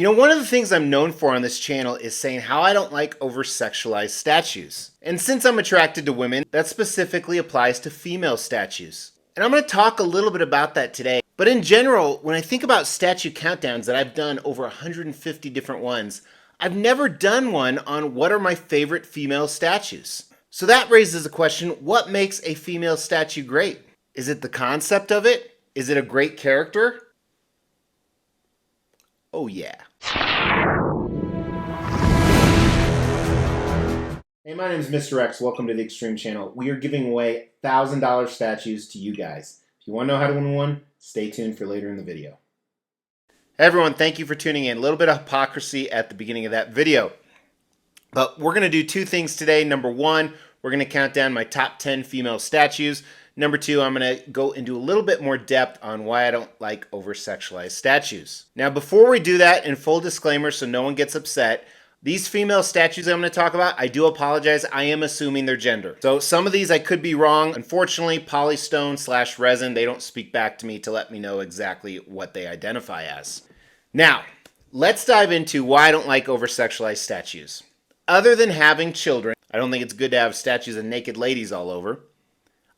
You know, one of the things I'm known for on this channel is saying how I don't like over-sexualized statues. And since I'm attracted to women, that specifically applies to female statues. And I'm going to talk a little bit about that today. But in general, when I think about statue countdowns that I've done over 150 different ones, I've never done one on what are my favorite female statues. So that raises the question, what makes a female statue great? Is it the concept of it? Is it a great character? Oh yeah. Hey, my name is Mr. X. Welcome to the Extreme Channel. We are giving away $1,000 statues to you guys. If you want to know how to win one, stay tuned for later in the video. Hey everyone, thank you for tuning in. A little bit of hypocrisy at the beginning of that video. But we're going to do two things today. Number one, we're going to count down my top 10 female statues. Number two, I'm going to go into a little bit more depth on why I don't like over-sexualized statues. Now, before we do that, in full disclaimer so no one gets upset, these female statues I'm going to talk about, I do apologize, I am assuming their gender. So some of these I could be wrong. Unfortunately, polystone/resin, they don't speak back to me to let me know exactly what they identify as. Now, let's dive into why I don't like over-sexualized statues. Other than having children, I don't think it's good to have statues of naked ladies all over.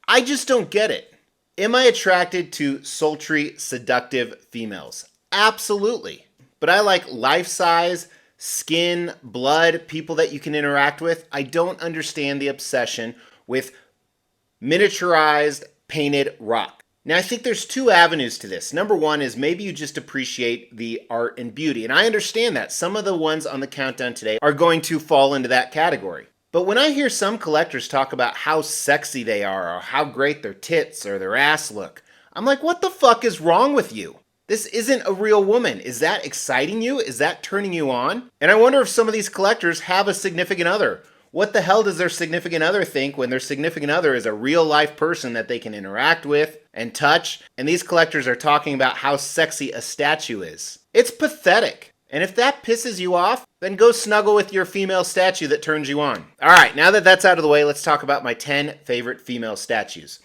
I just don't get it. Am I attracted to sultry, seductive females? Absolutely. But I like life-size, skin, blood, people that you can interact with. I don't understand the obsession with miniaturized, painted rock. Now, I think there's two avenues to this. Number one is maybe you just appreciate the art and beauty. And I understand that. Some of the ones on the countdown today are going to fall into that category. But when I hear some collectors talk about how sexy they are or how great their tits or their ass look, I'm like, what the fuck is wrong with you? This isn't a real woman. Is that exciting you? Is that turning you on? And I wonder if some of these collectors have a significant other. What the hell does their significant other think when their significant other is a real life person that they can interact with and touch? And these collectors are talking about how sexy a statue is. It's pathetic. And if that pisses you off, then go snuggle with your female statue that turns you on. All right, now that that's out of the way, let's talk about my 10 favorite female statues.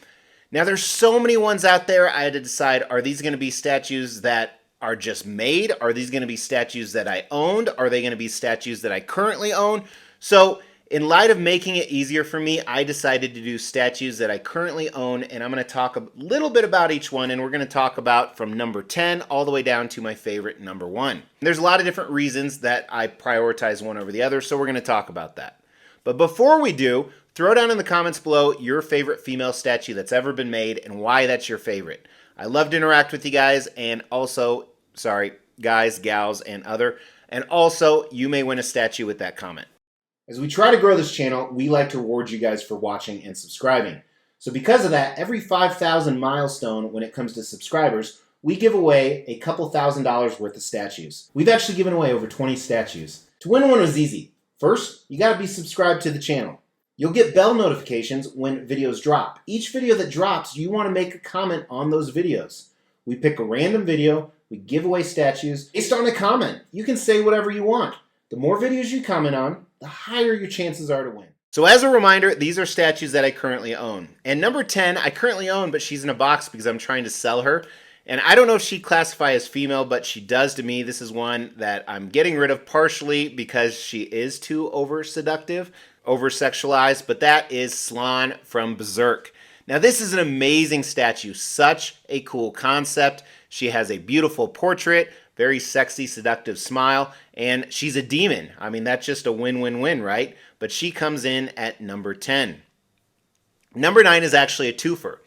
Now, there's so many ones out there. I had to decide, are these going to be statues that are just made? Are these going to be statues that I owned? Are they going to be statues that I currently own? So, in light of making it easier for me, I decided to do statues that I currently own, and I'm going to talk a little bit about each one, and we're going to talk about from number 10 all the way down to my favorite number 1. There's a lot of different reasons that I prioritize one over the other, so we're going to talk about that. But before we do, throw down in the comments below your favorite female statue that's ever been made and why that's your favorite. I love to interact with you guys, and also, guys, gals, and other, and also you may win a statue with that comment. As we try to grow this channel, we like to reward you guys for watching and subscribing. So because of that, every 5,000 milestone when it comes to subscribers, we give away a couple $1,000s worth of statues. We've actually given away over 20 statues. To win one was easy. First, you gotta be subscribed to the channel. You'll get bell notifications when videos drop. Each video that drops, you wanna make a comment on those videos. We pick a random video, we give away statues based on a comment. You can say whatever you want. The more videos you comment on, the higher your chances are to win. So as a reminder, these are statues that I currently own. And number 10, I currently own, but she's in a box because I'm trying to sell her. And I don't know if she'd classify as female, but she does to me. This is one that I'm getting rid of partially because she is too over-seductive, over-sexualized, but that is Slon from Berserk. Now this is an amazing statue, such a cool concept. She has a beautiful portrait, very sexy, seductive smile, and she's a demon. I mean, that's just a win-win-win, right? But she comes in at number 10. Number 9 is actually a twofer.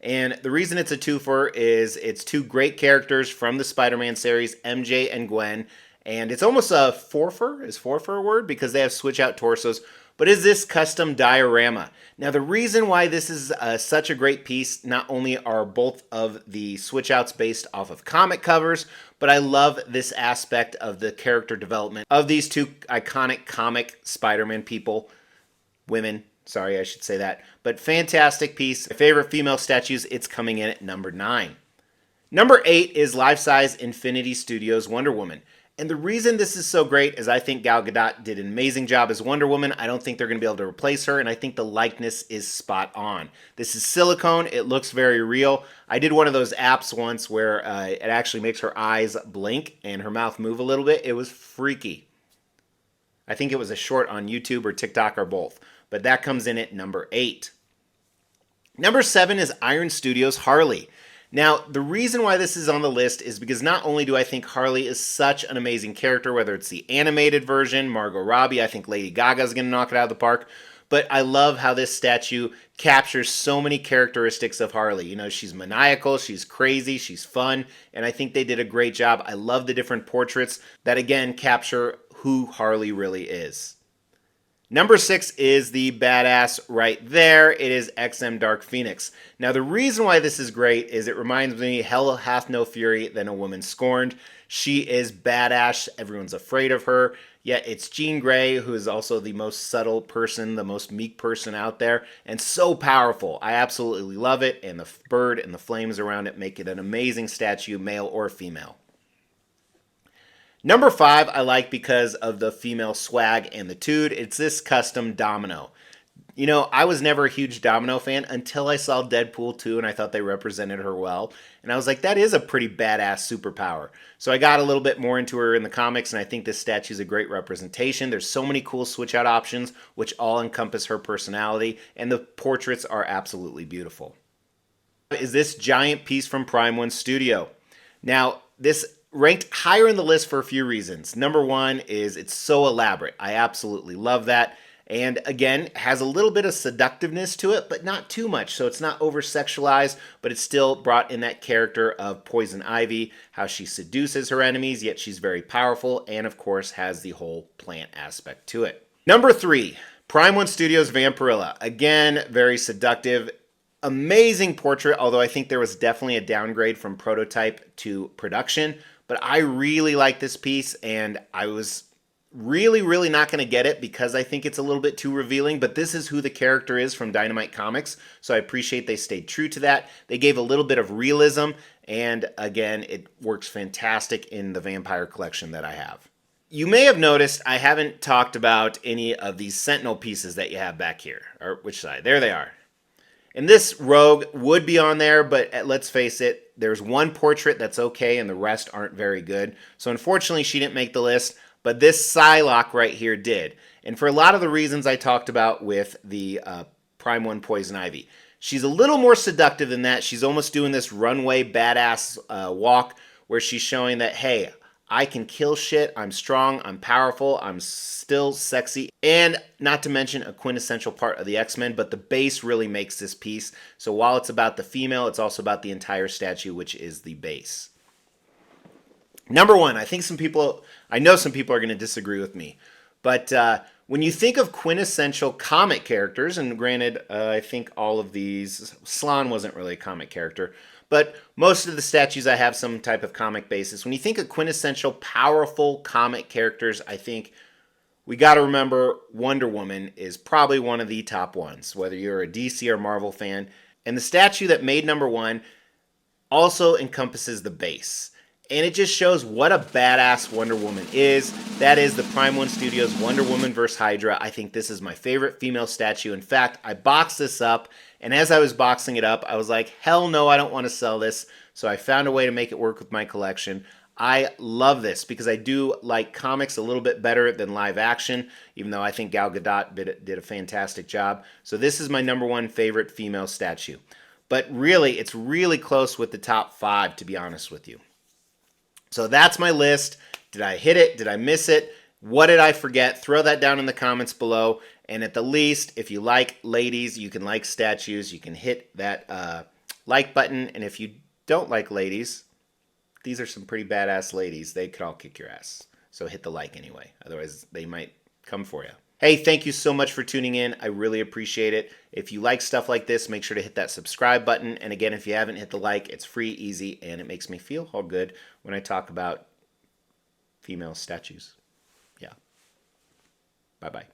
And the reason it's a twofer is it's two great characters from the Spider-Man series, MJ and Gwen. And it's almost a forfer. Is forfer a word? Because they have switch-out torsos. But is this custom diorama? Now, the reason why this is such a great piece, not only are both of the switch-outs based off of comic covers, but I love this aspect of the character development of these two iconic comic Spider-Man people, women, sorry, I should say that. But fantastic piece. My favorite female statues, it's coming in at number 9. Number 8 is life-size Infinity Studios Wonder Woman. And the reason this is so great is I think Gal Gadot did an amazing job as Wonder Woman. I don't think they're going to be able to replace her, and I think the likeness is spot on. This is silicone. It looks very real. I did one of those apps once where it actually makes her eyes blink and her mouth move a little bit. It was freaky. I think it was a short on YouTube or TikTok or both. But that comes in at number 8. Number 7 is Iron Studios' Harley. Now, the reason why this is on the list is because not only do I think Harley is such an amazing character, whether it's the animated version, Margot Robbie, I think Lady Gaga is going to knock it out of the park, but I love how this statue captures so many characteristics of Harley. You know, she's maniacal, she's crazy, she's fun, and I think they did a great job. I love the different portraits that, again, capture who Harley really is. Number 6 is the badass right there. It is XM Dark Phoenix. Now, the reason why this is great is it reminds me, hell hath no fury than a woman scorned. She is badass. Everyone's afraid of her. Yet it's Jean Grey, who is also the most subtle person, the most meek person out there, and so powerful. I absolutely love it, and the bird and the flames around it make it an amazing statue, male or female. Number 5, I like because of the female swag and the tude. It's this custom Domino. You know, I was never a huge Domino fan until I saw Deadpool 2 and I thought they represented her well. And I was like, that is a pretty badass superpower. So I got a little bit more into her in the comics, and I think this statue is a great representation. There's so many cool switch out options which all encompass her personality, and the portraits are absolutely beautiful. Is this giant piece from Prime One Studio. Now, this ranked higher in the list for a few reasons. Number 1 is it's so elaborate. I absolutely love that. And again, has a little bit of seductiveness to it, but not too much. So it's not over-sexualized, but it's still brought in that character of Poison Ivy, how she seduces her enemies, yet she's very powerful, and of course has the whole plant aspect to it. Number 3, Prime One Studios' Vampirella. Again, very seductive. Amazing portrait, although I think there was definitely a downgrade from prototype to production. But I really like this piece, and I was really not going to get it because I think it's a little bit too revealing, but this is who the character is from Dynamite Comics, so I appreciate they stayed true to that. They gave a little bit of realism, and again, it works fantastic in the Vampire collection that I have. You may have noticed I haven't talked about any of these Sentinel pieces that you have back here. Or which side? There they are. And this Rogue would be on there, but let's face it, there's one portrait that's okay and the rest aren't very good. So unfortunately, she didn't make the list, but this Psylocke right here did. And for a lot of the reasons I talked about with the Prime One Poison Ivy. She's a little more seductive than that. She's almost doing this runway badass walk where she's showing that, hey, I can kill shit, I'm strong, I'm powerful, I'm still sexy, and not to mention a quintessential part of the X-Men, but the base really makes this piece. So while it's about the female, it's also about the entire statue, which is the base. Number 1, I know some people are going to disagree with me, but when you think of quintessential comic characters, and granted, I think all of these, Slon wasn't really a comic character, but most of the statues I have some type of comic basis. When you think of quintessential, powerful comic characters, I think we got to remember Wonder Woman is probably one of the top ones, whether you're a DC or Marvel fan. And the statue that made number 1 also encompasses the base. And it just shows what a badass Wonder Woman is. That is the Prime One Studios Wonder Woman vs. Hydra. I think this is my favorite female statue. In fact, I boxed this up, and as I was boxing it up, I was like, hell no, I don't want to sell this. So I found a way to make it work with my collection. I love this because I do like comics a little bit better than live action, even though I think Gal Gadot did a fantastic job. So this is my number 1 favorite female statue. But really, it's really close with the top 5, to be honest with you. So that's my list. Did I hit it? Did I miss it? What did I forget? Throw that down in the comments below. And at the least, if you like ladies, you can like statues, you can hit that like button. And if you don't like ladies, these are some pretty badass ladies. They could all kick your ass. So hit the like anyway. Otherwise, they might come for you. Hey, thank you so much for tuning in. I really appreciate it. If you like stuff like this, make sure to hit that subscribe button. And again, if you haven't hit the like, it's free, easy, and it makes me feel all good when I talk about female statues. Yeah. Bye-bye.